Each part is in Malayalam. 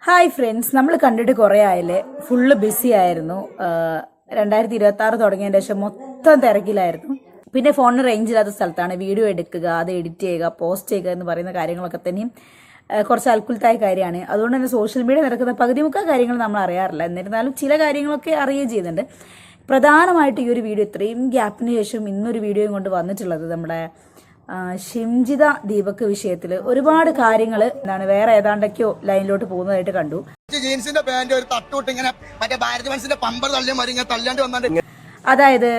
ഹായ് ഫ്രണ്ട്സ്, നമ്മൾ കണ്ടിട്ട് കുറേ ആയില്ലേ. ഫുള്ള് ബിസി ആയിരുന്നു. 2026 തുടങ്ങിയതിന് ശേഷം മൊത്തം തിരക്കിലായിരുന്നു. പിന്നെ ഫോണിന് റേഞ്ച് ഇല്ലാത്ത സ്ഥലത്താണ് വീഡിയോ എടുക്കുക, അത് എഡിറ്റ് ചെയ്യുക, പോസ്റ്റ് ചെയ്യുക എന്ന് പറയുന്ന കാര്യങ്ങളൊക്കെ തന്നെയും കുറച്ച് അൽക്കുലത്തായ കാര്യമാണ്. അതുകൊണ്ട് തന്നെ സോഷ്യൽ മീഡിയ നടക്കുന്ന പകുതി മുക്കാൽ കാര്യങ്ങൾ നമ്മൾ അറിയാറില്ല. എന്നിരുന്നാലും ചില കാര്യങ്ങളൊക്കെ അറിയുകയും ചെയ്യുന്നുണ്ട്. പ്രധാനമായിട്ട് ഈ ഒരു വീഡിയോ ഇത്രയും ഗ്യാപ്പിന് ശേഷം ഇന്നൊരു വീഡിയോയും കൊണ്ട് വന്നിട്ടുള്ളത് നമ്മുടെ ഷിംജിത ദീപക് വിഷയത്തിൽ ഒരുപാട് കാര്യങ്ങൾ വേറെ ഏതാണ്ടൊക്കെയോ ലൈനിലോട്ട് പോകുന്നതായിട്ട് കണ്ടു. ജീൻസിന്റെ പാന്റ് ഒരു തട്ടൂട്ട് ഇങ്ങനെ മറ്റേ ഭാരത് മനസ്സിന്റെ പമ്പർ തല്ലാണ്ട് വന്നാണ്ട് അതായത്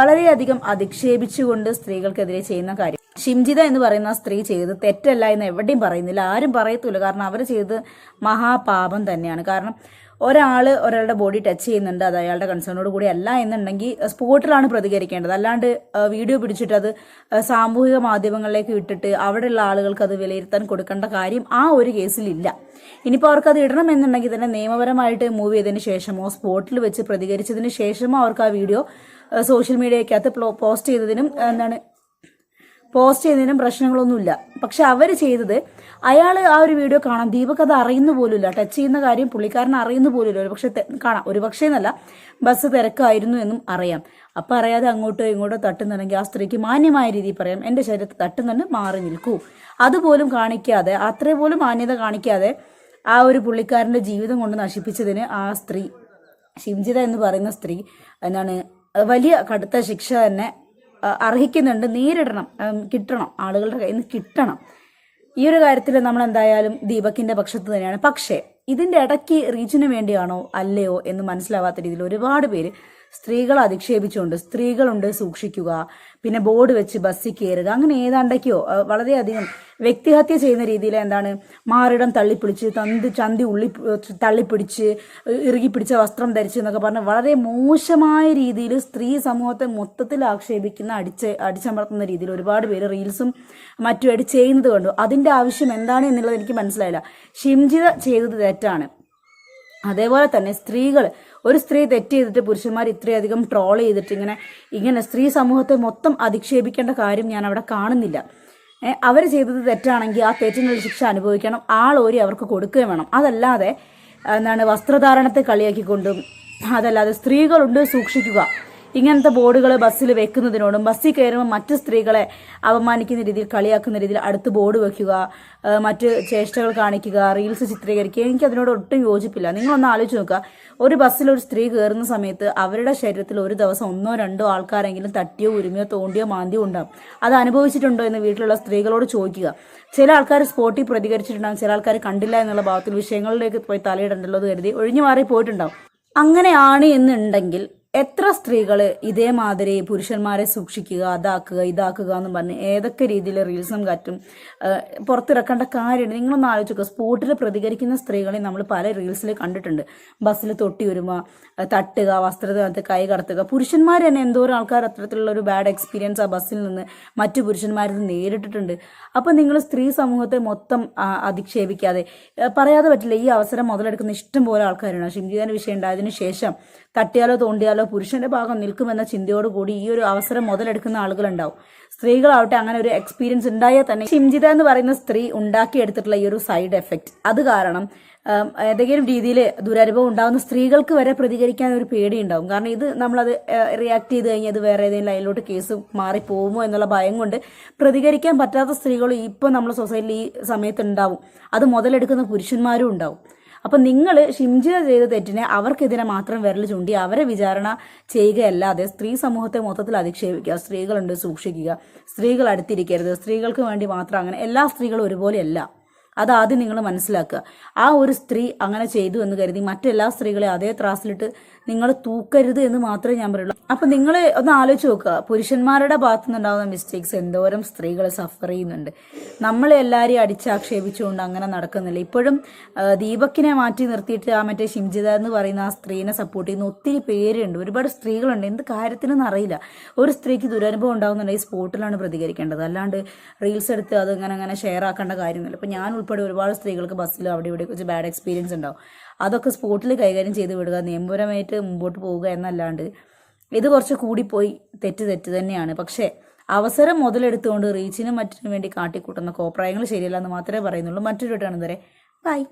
വളരെയധികം അധിക്ഷേപിച്ചുകൊണ്ട് സ്ത്രീകൾക്കെതിരെ ചെയ്യുന്ന കാര്യം. ഷിംജിത എന്ന് പറയുന്ന സ്ത്രീ ചെയ്ത് തെറ്റല്ല എന്ന് എവിടെയും പറയുന്നില്ല, ആരും പറയത്തില്ല. കാരണം അവർ ചെയ്ത് മഹാപാപം തന്നെയാണ്. കാരണം ഒരാളുടെ ബോഡി ടച്ച് ചെയ്യുന്നുണ്ട്, അത് അയാളുടെ കൺസേണോട് കൂടി അല്ല എന്നുണ്ടെങ്കിൽ സ്പോട്ടിലാണ് പ്രതികരിക്കേണ്ടത്. അല്ലാണ്ട് വീഡിയോ പിടിച്ചിട്ട് അത് സാമൂഹിക മാധ്യമങ്ങളിലേക്ക് ഇട്ടിട്ട് അവിടെയുള്ള ആളുകൾക്ക് അത് വിലയിരുത്താൻ കൊടുക്കേണ്ട കാര്യം ആ ഒരു കേസിലില്ല. ഇനിയിപ്പോൾ അവർക്ക് അത് ഇടണം എന്നുണ്ടെങ്കിൽ തന്നെ നിയമപരമായിട്ട് മൂവ് ചെയ്തതിന് ശേഷമോ സ്പോട്ടിൽ വെച്ച് പ്രതികരിച്ചതിന് ശേഷമോ അവർക്ക് ആ വീഡിയോ സോഷ്യൽ മീഡിയക്കകത്ത് പോസ്റ്റ് ചെയ്തതിനും പ്രശ്നങ്ങളൊന്നുമില്ല. പക്ഷെ അവർ ചെയ്തത്, അയാൾ ആ ഒരു വീഡിയോ കാണാം, ദീപക് അത് അറിയുന്ന പോലുമില്ല, ടച്ച് ചെയ്യുന്ന കാര്യം പുള്ളിക്കാരൻ അറിയുന്ന പോലുമില്ല. ഒരു പക്ഷെ കാണാം, ഒരു പക്ഷേ എന്നല്ല, ബസ് തിരക്കായിരുന്നു എന്നും അറിയാം. അപ്പം അറിയാതെ അങ്ങോട്ടോ ഇങ്ങോട്ടോ തട്ടുന്നുണ്ടെങ്കിൽ ആ സ്ത്രീക്ക് മാന്യമായ രീതിയിൽ പറയാം, എൻ്റെ ശരീരത്തിൽ തട്ടുന്നുണ്ട്, മാറി നിൽക്കൂ. അതുപോലും കാണിക്കാതെ, അത്രേ പോലും മാന്യത കാണിക്കാതെ ആ ഒരു പുള്ളിക്കാരൻ്റെ ജീവിതം കൊണ്ട് നശിപ്പിച്ചതിന് ആ സ്ത്രീ, ഷിംജിത എന്ന് പറയുന്ന സ്ത്രീ വലിയ കടുത്ത ശിക്ഷ തന്നെ അർഹിക്കുന്നുണ്ട്. നേരിടണം, കിട്ടണം, ആളുകളുടെ കയ്യിൽ നിന്ന് കിട്ടണം. ഈ ഒരു കാര്യത്തിൽ നമ്മൾ എന്തായാലും ദീപകിന്റെ പക്ഷത്ത് തന്നെയാണ്. പക്ഷേ ഇതിന്റെ ഇടയ്ക്ക് റീച്ചിന് വേണ്ടിയാണോ അല്ലയോ എന്ന് മനസ്സിലാവാത്ത രീതിയിൽ ഒരുപാട് പേര് സ്ത്രീകളെ അധിക്ഷേപിച്ചുകൊണ്ട് സ്ത്രീകളുണ്ട് സൂക്ഷിക്കുക, പിന്നെ ബോർഡ് വെച്ച് ബസ്സിൽ കയറുക, അങ്ങനെ ഏതാണ്ടൊക്കെയോ വളരെയധികം വ്യക്തിഹത്യ ചെയ്യുന്ന രീതിയിൽ മാറിടം തള്ളിപ്പിടിച്ച് ചന്തി ഉള്ളി തള്ളിപ്പിടിച്ച് ഇറുകിപ്പിടിച്ച വസ്ത്രം ധരിച്ച് എന്നൊക്കെ പറഞ്ഞ് വളരെ മോശമായ രീതിയിൽ സ്ത്രീ സമൂഹത്തെ മൊത്തത്തിൽ ആക്ഷേപിക്കുന്ന അടിച്ചമർത്തുന്ന രീതിയിൽ ഒരുപാട് പേര് റീൽസും മറ്റുമായിട്ട് ചെയ്യുന്നത് കണ്ടു. അതിന്റെ ആവശ്യം എന്താണ് എന്നുള്ളത് എനിക്ക് മനസ്സിലായില്ല. ഷിംജിത ചെയ്തത് തെറ്റാണ്. അതേപോലെ തന്നെ ഒരു സ്ത്രീ തെറ്റ് ചെയ്തിട്ട് പുരുഷന്മാർ ഇത്രയധികം ട്രോൾ ചെയ്തിട്ട് ഇങ്ങനെ സ്ത്രീ സമൂഹത്തെ മൊത്തം അധിക്ഷേപിക്കേണ്ട കാര്യം ഞാൻ അവിടെ കാണുന്നില്ല. അവർ ചെയ്തത് തെറ്റാണെങ്കിൽ ആ തെറ്റിനുള്ള ശിക്ഷ അനുഭവിക്കണം, ആളോരി അവർക്ക് കൊടുക്കുകയും വേണം. അതല്ലാതെ വസ്ത്രധാരണത്തെ കളിയാക്കിക്കൊണ്ടും അതല്ലാതെ സ്ത്രീകളുണ്ട് സൂക്ഷിക്കുക ഇങ്ങനത്തെ ബോർഡുകൾ ബസ്സിൽ വെക്കുന്നതിനോടും ബസ്സിൽ കയറുമ്പോൾ മറ്റ് സ്ത്രീകളെ അപമാനിക്കുന്ന രീതിയിൽ കളിയാക്കുന്ന രീതിയിൽ അടുത്ത് ബോർഡ് വെക്കുക, മറ്റ് ചേഷ്ടകൾ കാണിക്കുക, റീൽസ് ചിത്രീകരിക്കുക, എനിക്ക് അതിനോട് ഒട്ടും യോജിപ്പില്ല. നിങ്ങളൊന്ന് ആലോചിച്ച് നോക്കുക, ഒരു ബസ്സിൽ ഒരു സ്ത്രീ കയറുന്ന സമയത്ത് അവരുടെ ശരീരത്തിൽ ഒരു ദിവസം 1-2 ആൾക്കാരെങ്കിലും തട്ടിയോ ഉരുമിയോ തോണ്ടിയോ മാന്തിയോ ഉണ്ടാകും. അത് അനുഭവിച്ചിട്ടുണ്ടോ എന്ന് വീട്ടിലുള്ള സ്ത്രീകളോട് ചോദിക്കുക. ചില ആൾക്കാർ സ്പോട്ടിൽ പ്രതികരിച്ചിട്ടുണ്ടാകും, ചില ആൾക്കാർ കണ്ടില്ല എന്നുള്ള ഭാഗത്തിൽ വിഷയങ്ങളിലേക്ക് പോയി തലയിടണ്ടല്ലോ എന്ന് കരുതി ഒഴിഞ്ഞു മാറി പോയിട്ടുണ്ടാവും. അങ്ങനെയാണ് എന്നുണ്ടെങ്കിൽ എത്ര സ്ത്രീകൾ ഇതേമാതിരി പുരുഷന്മാരെ സൂക്ഷിക്കുക, അതാക്കുക ഇതാക്കുക എന്ന് പറഞ്ഞ് ഏതൊക്കെ രീതിയിൽ റീൽസും കാറ്റും പുറത്തിറക്കേണ്ട കാര്യമുണ്ട്. നിങ്ങളൊന്ന് ആലോചിക്കുക. സ്പോട്ടിൽ പ്രതികരിക്കുന്ന സ്ത്രീകളെ നമ്മൾ പല റീൽസിൽ കണ്ടിട്ടുണ്ട്. ബസ്സിൽ തൊട്ടി ഉരുമ, തട്ടുക, വസ്ത്രത്തിനകത്ത് കൈ കടത്തുക. പുരുഷന്മാർ തന്നെ എന്തോരം ആൾക്കാർ അത്തരത്തിലുള്ള ഒരു ബാഡ് എക്സ്പീരിയൻസ് ആ ബസ്സിൽ നിന്ന് മറ്റു പുരുഷന്മാരിൽ നിന്ന് നേരിട്ടിട്ടുണ്ട്. അപ്പം നിങ്ങൾ സ്ത്രീ സമൂഹത്തെ മൊത്തം അധിക്ഷേപിക്കാതെ, പറയാതെ പറ്റില്ല, ഈ അവസരം മുതലെടുക്കുന്ന ഇഷ്ടം പോലെ ആൾക്കാരാണ്. ഷിംജിതയുടെ വിഷയം ഉണ്ടായതിനു ശേഷം തട്ടിയാലോ തോണ്ടിയാലോ പുരുഷന്റെ ഭാഗം നിൽക്കുമെന്ന ചിന്തയോടുകൂടി ഈ ഒരു അവസരം മുതലെടുക്കുന്ന ആളുകളുണ്ടാവും. സ്ത്രീകളാവട്ടെ അങ്ങനെ ഒരു എക്സ്പീരിയൻസ് ഉണ്ടായാൽ തന്നെ ഷിംജിത എന്ന് പറയുന്ന സ്ത്രീ ഉണ്ടാക്കിയെടുത്തിട്ടുള്ള ഈ ഒരു സൈഡ് എഫക്റ്റ്, അത് കാരണം ഏതെങ്കിലും രീതിയിൽ ദുരനുഭവം ഉണ്ടാകുന്ന സ്ത്രീകൾക്ക് വരെ പ്രതികരിക്കാൻ ഒരു പേടിയുണ്ടാവും. കാരണം ഇത് നമ്മളത് റിയാക്ട് ചെയ്ത് കഴിഞ്ഞാൽ അത് വേറെ ഏതെങ്കിലും ലൈനിലോട്ട് കേസ് മാറിപ്പോകുമോ എന്നുള്ള ഭയം കൊണ്ട് പ്രതികരിക്കാൻ പറ്റാത്ത സ്ത്രീകൾ ഇപ്പം നമ്മുടെ സൊസൈറ്റിയിൽ ഈ സമയത്ത് ഉണ്ടാവും. അത് മുതലെടുക്കുന്ന പുരുഷന്മാരും ഉണ്ടാവും. അപ്പം നിങ്ങൾ ഷിംജിത ചെയ്ത തെറ്റിനെ അവർക്കെതിരെ മാത്രം വിരൽ ചൂണ്ടി അവരെ വിചാരണ ചെയ്യുകയല്ലാതെ സ്ത്രീ സമൂഹത്തെ മൊത്തത്തിൽ അധിക്ഷേപിക്കുക, സ്ത്രീകളുണ്ട് സൂക്ഷിക്കുക, സ്ത്രീകൾ അടുത്തിരിക്കരുത്, സ്ത്രീകൾക്ക് വേണ്ടി മാത്രം, അങ്ങനെ എല്ലാ സ്ത്രീകളും ഒരുപോലെയല്ല. അതാദ്യം നിങ്ങൾ മനസ്സിലാക്കുക. ആ ഒരു സ്ത്രീ അങ്ങനെ ചെയ്തു എന്ന് കരുതി മറ്റെല്ലാ സ്ത്രീകളെയും അതേ ത്രാസിലിട്ട് നിങ്ങൾ തൂക്കരുത് എന്ന് മാത്രമേ ഞാൻ പറയുള്ളൂ. അപ്പം നിങ്ങൾ ഒന്ന് ആലോചിച്ച് നോക്കുക, പുരുഷന്മാരുടെ ഭാഗത്തു നിന്നുണ്ടാകുന്ന മിസ്റ്റേക്സ് എന്തോരം സ്ത്രീകൾ സഫർ ചെയ്യുന്നുണ്ട്. നമ്മളെ എല്ലാവരെയും അടിച്ചാക്ഷേപിച്ചുകൊണ്ട് അങ്ങനെ നടക്കുന്നില്ല. ഇപ്പോഴും ദീപക്കിനെ മാറ്റി നിർത്തിയിട്ട് ആ മറ്റേ ഷിംജിത എന്ന് പറയുന്ന ആ സ്ത്രീനെ സപ്പോർട്ട് ചെയ്യുന്ന ഒത്തിരി പേരുണ്ട്, ഒരുപാട് സ്ത്രീകളുണ്ട്. എന്ത് കാര്യത്തിനെന്ന് അറിയില്ല. ഒരു സ്ത്രീക്ക് ദുരനുഭവം ഉണ്ടാകുന്നുണ്ടെങ്കിൽ സ്പോട്ടിലാണ് പ്രതികരിക്കേണ്ടത്, അല്ലാണ്ട് റീൽസ് എടുത്ത് അത് അങ്ങനെ ഷെയർ ആക്കേണ്ട കാര്യമൊന്നുമില്ല. ഇപ്പം ഞാൻ ഉൾപ്പെടെ ഒരുപാട് സ്ത്രീകൾക്ക് ബസ്സിൽ അവിടെ ഇവിടെ കുറച്ച് ബാഡ് എക്സ്പീരിയൻസ് ഉണ്ടാവും. അതൊക്കെ സ്പോട്ടിൽ കൈകാര്യം ചെയ്ത് വിടുക, നിയമപരമായിട്ട് മുമ്പോട്ട് പോവുക എന്നല്ലാണ്ട് ഇത് കുറച്ച് കൂടിപ്പോയി. തെറ്റ് തന്നെയാണ്. പക്ഷേ അവസരം മുതലെടുത്തുകൊണ്ട് റീച്ചിനും മറ്റിനും വേണ്ടി കാട്ടിക്കൂട്ടുന്ന കോപ്രായങ്ങൾ ശരിയല്ല എന്ന് മാത്രമേ പറയുന്നുള്ളൂ. മറ്റൊരു വീട്ടാണ് വരെ. ബൈ.